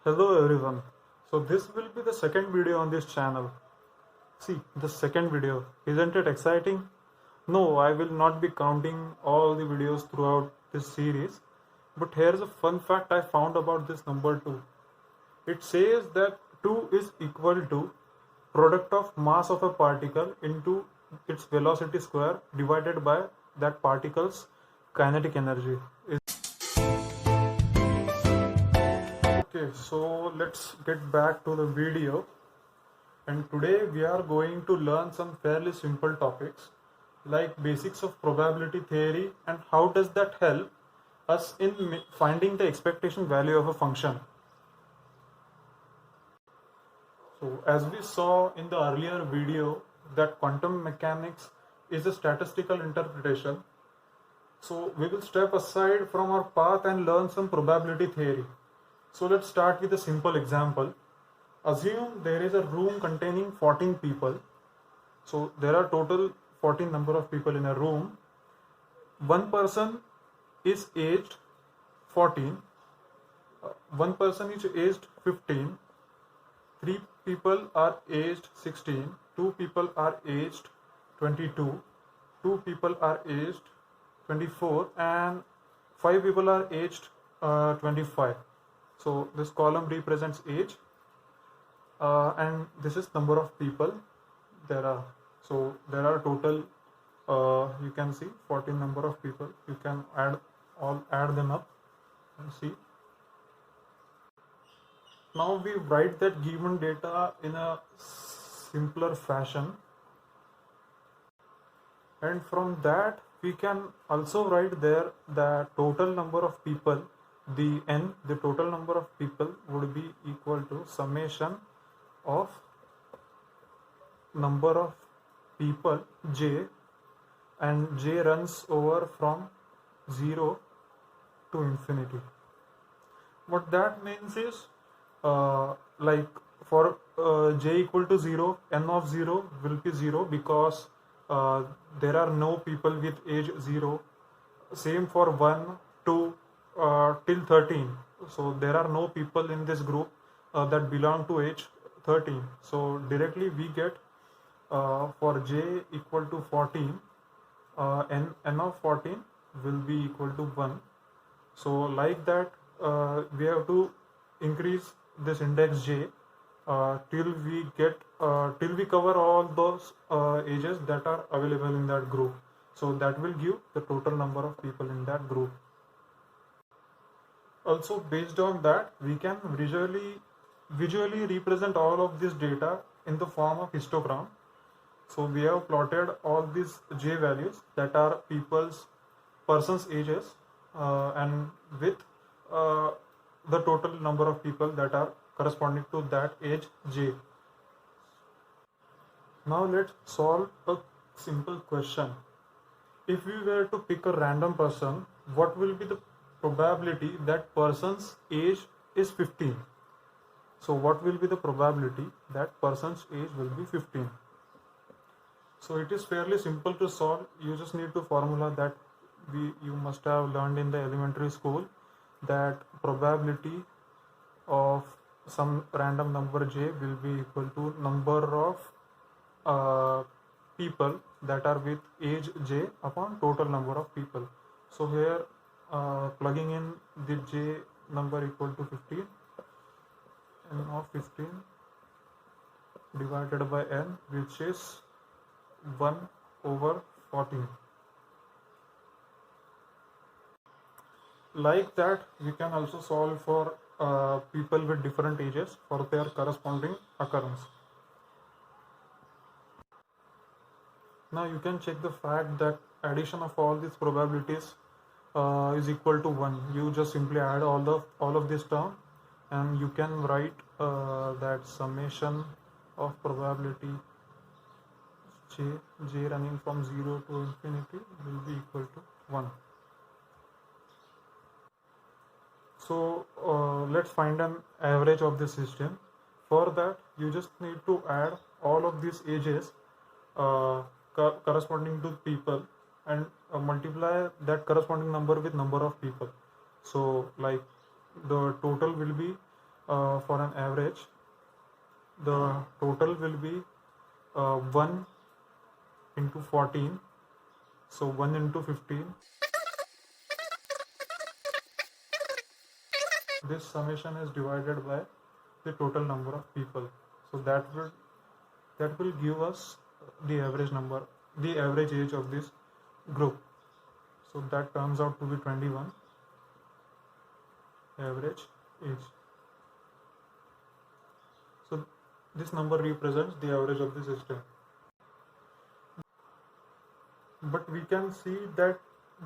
Hello everyone. So this will be the second video on this channel. See, the second video. Isn't it exciting? No, I will not be counting all the videos throughout this series. But here's a fun fact I found about this number 2. It says that 2 is equal to product of mass of a particle into its velocity square divided by that particle's kinetic energy. Okay, so let's get back to the video. And today we are going to learn some fairly simple topics like basics of probability theory and how does that help us in finding the expectation value of a function. So as we saw in the earlier video that quantum mechanics is a statistical interpretation. So we will step aside from our path and learn some probability theory. So let's start with a simple example. Assume there is a room containing 14 people. So there are total 14 number of people in a room. One person is aged 14. One person is aged 15. Three people are aged 16. Two people are aged 22. Two people are aged 24. And five people are aged 25. So this column represents age. And this is number of people there are. So there are total you can see 14 number of people. You can add them up and see. Now we write that given data in a simpler fashion, and from that we can also write there the total number of people, the total number of people would be equal to summation of number of people j, and j runs over from 0 to infinity. What that means is like for j equal to 0, n of 0 will be 0 because there are no people with age 0. Same for 1, 2 till 13. So there are no people in this group that belong to age 13. So directly we get for j equal to 14, n of 14 will be equal to 1. So like that we have to increase this index j till we cover all those ages that are available in that group. So that will give the total number of people in that group. Also based on that we can visually represent all of this data in the form of histogram. So we have plotted all these j values that are persons ages and with the total number of people that are corresponding to that age j. Now let's solve a simple question. If we were to pick a random person, what will be the probability that person's age is 15? So what will be the probability that person's age will be 15? So it is fairly simple to solve. You just need to formula that you must have learned in the elementary school, that probability of some random number j will be equal to number of people that are with age j upon total number of people. So here plugging in the j number equal to 15, n of 15 divided by n, which is 1 over 14. Like that we can also solve for people with different ages for their corresponding occurrence. Now you can check the fact that addition of all these probabilities is equal to 1. You just simply add all of this term and you can write that summation of probability j running from 0 to infinity will be equal to 1. So let's find an average of this system. For that you just need to add all of these ages corresponding to people and multiply that corresponding number with number of people. So like the total will be for an average, the total will be 1 into 14, so 1 into 15. This summation is divided by the total number of people, so that will give us the average number, the average age of this group. So that turns out to be 21 average age. So this number represents the average of the system. But we can see that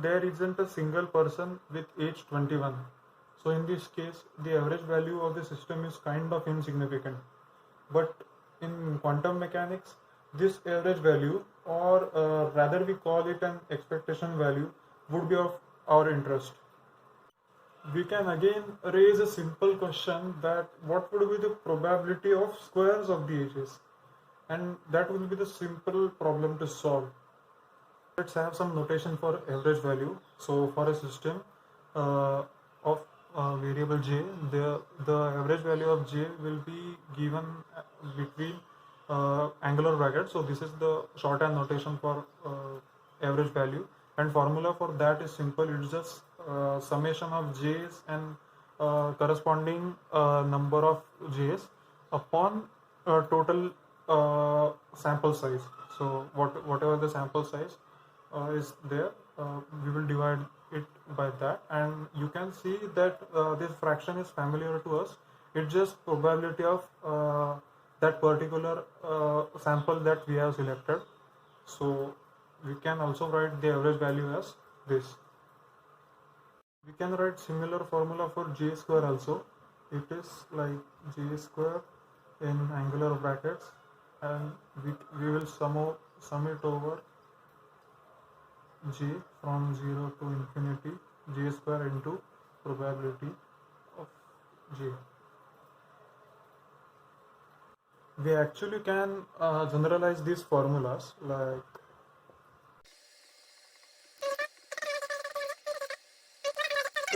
there isn't a single person with age 21. So in this case, the average value of the system is kind of insignificant. But in quantum mechanics, this average value, or rather we call it an expectation value, would be of our interest. We can again raise a simple question that what would be the probability of squares of the ages, and that will be the simple problem to solve. Let's have some notation for average value. So for a system of variable j, the average value of j will be given between angular brackets. So this is the shorthand notation for average value, and formula for that is simple. It's just summation of j's and corresponding number of j's upon total sample size. So whatever the sample size is there, we will divide it by that, and you can see that this fraction is familiar to us. It's just probability of that particular sample that we have selected. So we can also write the average value as this. We can write similar formula for j square also. It is like j square in angular brackets, and we will sum it over j from 0 to infinity, j square into probability of j. We actually can generalize these formulas, like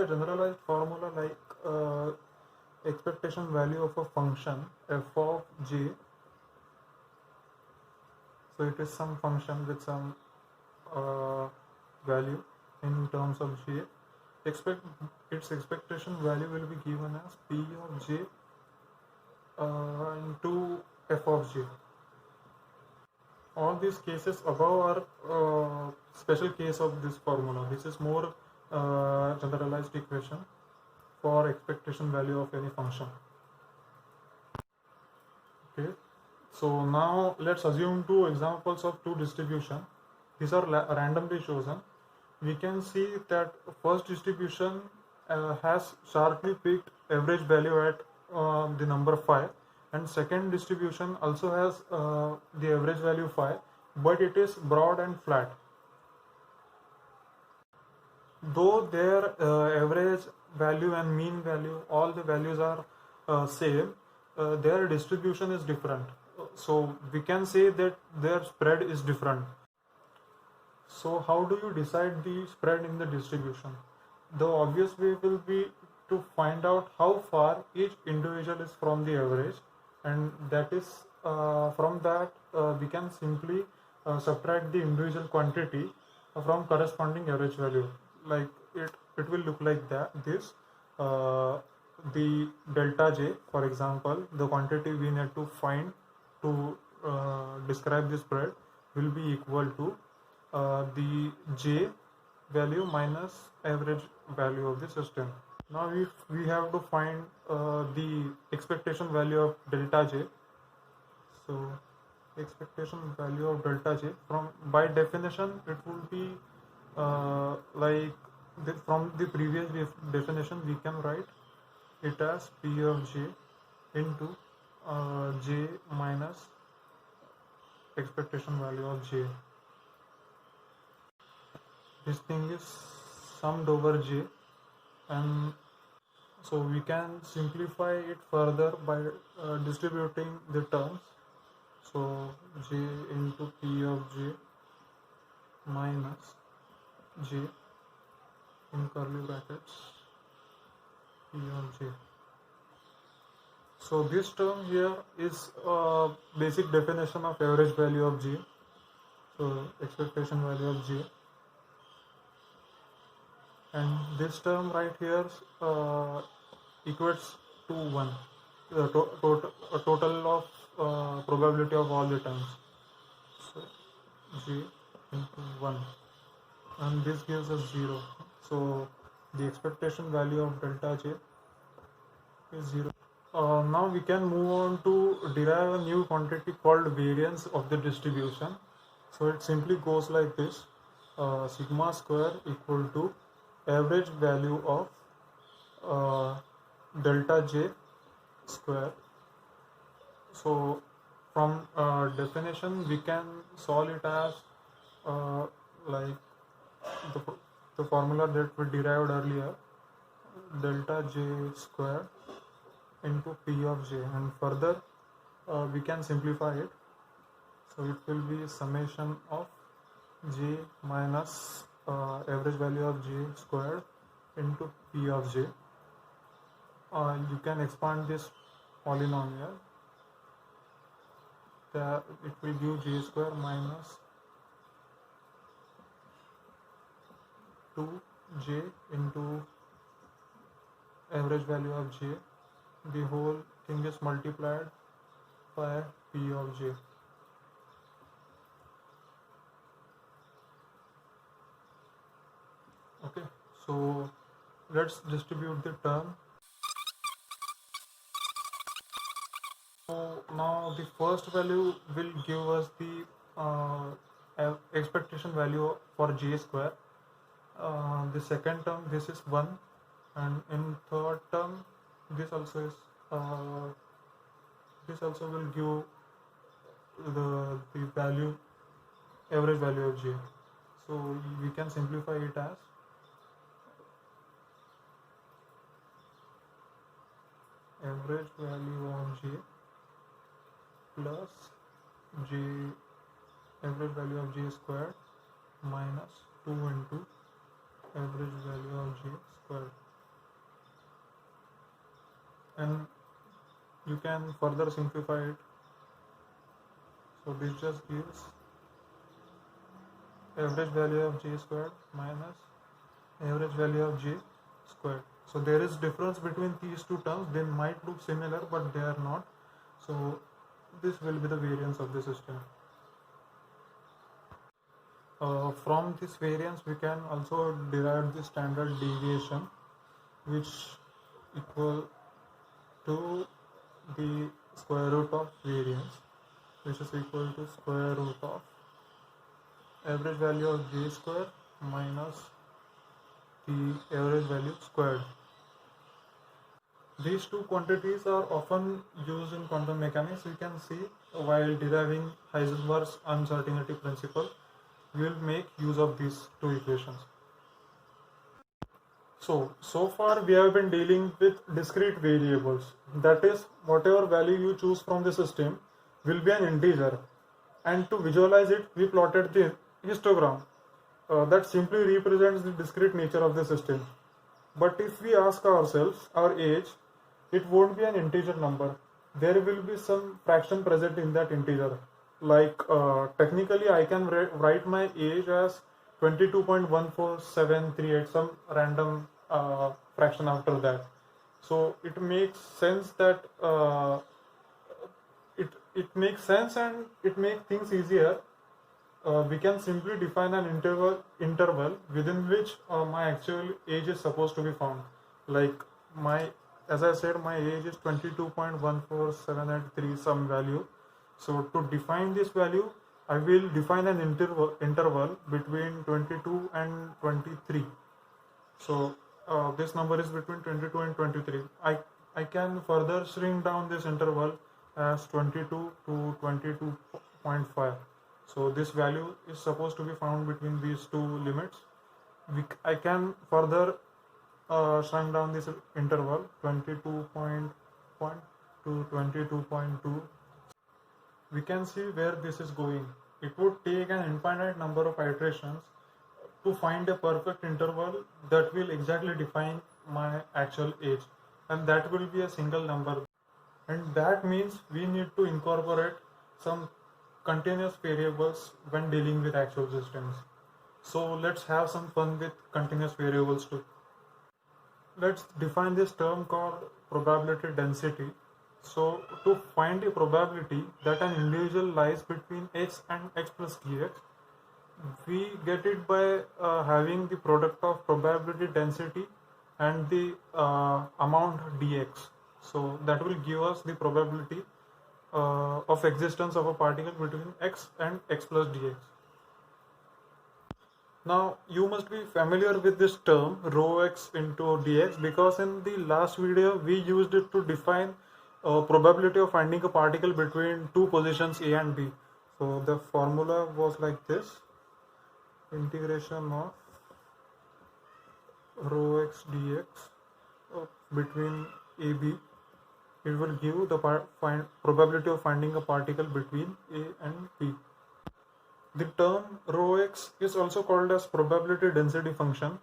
a generalized formula like expectation value of a function f of j. So it is some function with some value in terms of j. Its expectation value will be given as p of j into f of j. All these cases above are special case of this formula. This is more generalized equation for expectation value of any function. Okay, so now let's assume two examples of two distribution. These are randomly chosen. We can see that first distribution has sharply peaked average value at the number 5, and second distribution also has the average value 5, but it is broad and flat. Though their average value and mean value, all the values are same, their distribution is different. So we can say that their spread is different. So how do you decide the spread in the distribution? The obvious way will be to find out how far each individual is from the average, and that is from that we can simply subtract the individual quantity from corresponding average value. Like it will look like this. The delta j, for example, the quantity we need to find to describe the spread, will be equal to the j value minus average value of the system. Now if we have to find the expectation value of delta j, so expectation value of delta j, from by definition it will be from the previous definition we can write it as p of j into j minus expectation value of j. This thing is summed over j, and so we can simplify it further by distributing the terms. So j into p of j minus j in curly brackets p of j. So this term here is a basic definition of average value of G. So expectation value of G, and this term right here equates to 1, a total of probability of all the times. So G into 1, and this gives us 0. So the expectation value of delta J is 0. Now we can move on to derive a new quantity called variance of the distribution. So it simply goes like this: sigma square equal to average value of delta J square. So from definition we can solve it as like the formula that we derived earlier, delta J square into P of J, and further we can simplify it. So it will be summation of J minus average value of J squared into P of J. You can expand this polynomial. It will give J square minus 2J into average value of J. The whole thing is multiplied by P of J. Okay, so let's distribute the term. So now the first value will give us the expectation value for J square. The second term, this is 1, and in third term this also is this also will give the value, average value of J. So we can simplify it as average value of J plus J, average value of J squared minus 2 into average value of J squared. And you can further simplify it. So this just gives average value of J squared minus average value of J squared. So there is difference between these two terms. They might look similar, but they are not. So this will be the variance of the system. From this variance we can also derive the standard deviation, which equal to the square root of variance, which is equal to square root of average value of J square minus the average value squared. These two quantities are often used in quantum mechanics. We can see while deriving Heisenberg's uncertainty principle, we will make use of these two equations. So far we have been dealing with discrete variables. That is, whatever value you choose from the system will be an integer. And to visualize it, we plotted the histogram that simply represents the discrete nature of the system. But if we ask ourselves our age, it won't be an integer number. There will be some fraction present in that integer. Like technically I can write my age as 22.14738, some random fraction after that. So it makes sense that it makes sense, and it makes things easier. We can simply define an interval within which my actual age is supposed to be found. Like as I said, my age is 22.14783 some value. So to define this value, I will define an interval between 22 and 23. So this number is between 22 and 23. I can further shrink down this interval as 22 to 22.5. So this value is supposed to be found between these two limits. I can further shrink down this interval 22.1 to 22.2. We can see where this is going. It would take an infinite number of iterations to find a perfect interval that will exactly define my actual age, and that will be a single number. and that means we need to incorporate some continuous variables when dealing with actual systems. So let's have some fun with continuous variables too. Let's define this term called probability density. So to find a probability that an individual lies between x and x plus dx, we get it by having the product of probability density and the amount dx. So that will give us the probability of existence of a particle between x and x plus dx. Now you must be familiar with this term rho x into dx, because in the last video we used it to define probability of finding a particle between two positions A and B. So the formula was like this: integration of rho x dx between AB. It will give the probability of finding a particle between A and B. The term rho x is also called as probability density function,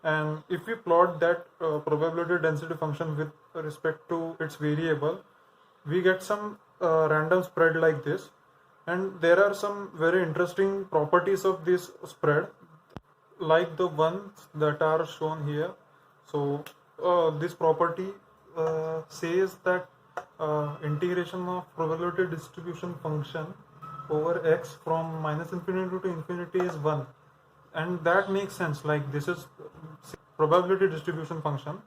and if we plot that probability density function with respect to its variable, we get some random spread like this. And there are some very interesting properties of this spread, like the ones that are shown here. So this property says that integration of probability distribution function over x from minus infinity to infinity is 1, and that makes sense. Like, this is probability distribution function,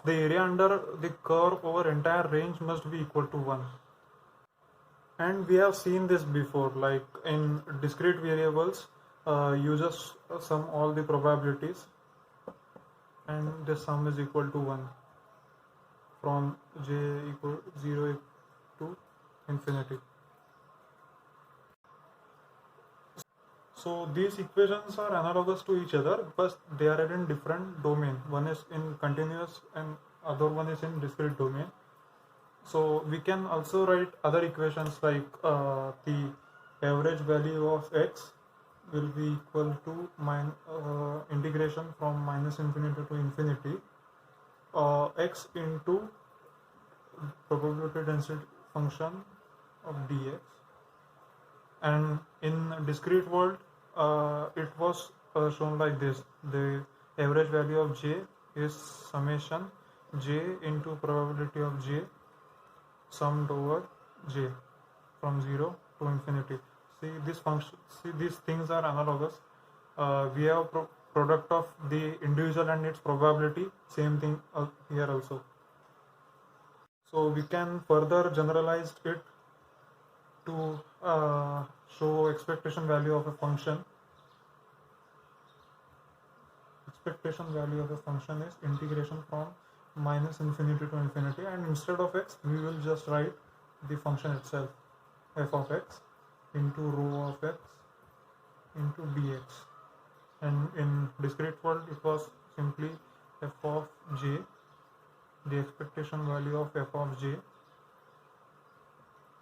the area under the curve over entire range must be equal to 1. And we have seen this before, like in discrete variables, uses sum all the probabilities, and the sum is equal to 1 from j equal 0 to infinity. So these equations are analogous to each other, but they are in different domain. One is in continuous and other one is in discrete domain. So we can also write other equations like the average value of x will be equal to integration from minus infinity to infinity x into probability density function of dx. And in discrete world, it was shown like this: the average value of j is summation j into probability of j summed over j from 0 to infinity. See, this function, see, these things are analogous. We have product of the individual and its probability, same thing here also. So we can further generalize it to show expectation value of a function. Expectation value of a function is integration from minus infinity to infinity, and instead of x we will just write the function itself, f of x into rho of x into dx. And in discrete world it was simply f of j, the expectation value of f of j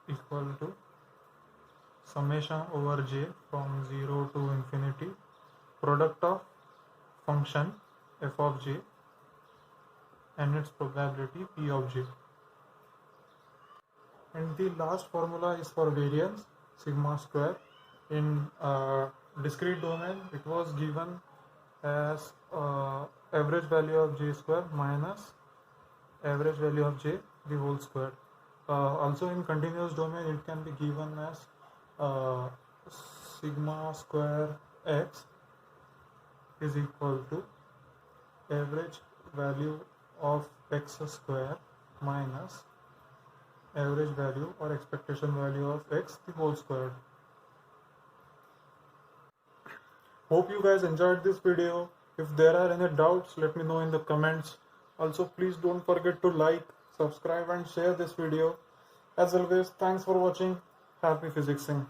equal to summation over j from 0 to infinity, product of function f of j and its probability p of j. And the last formula is for variance, sigma square. In discrete domain it was given as average value of j square minus average value of j the whole square. Also in continuous domain it can be given as sigma square x is equal to average value of x square minus average value or expectation value of x the whole square. Hope you guys enjoyed this video. If there are any doubts, let me know in the comments. Also, please don't forget to like, subscribe and share this video. As always, thanks for watching. Happy physicsing.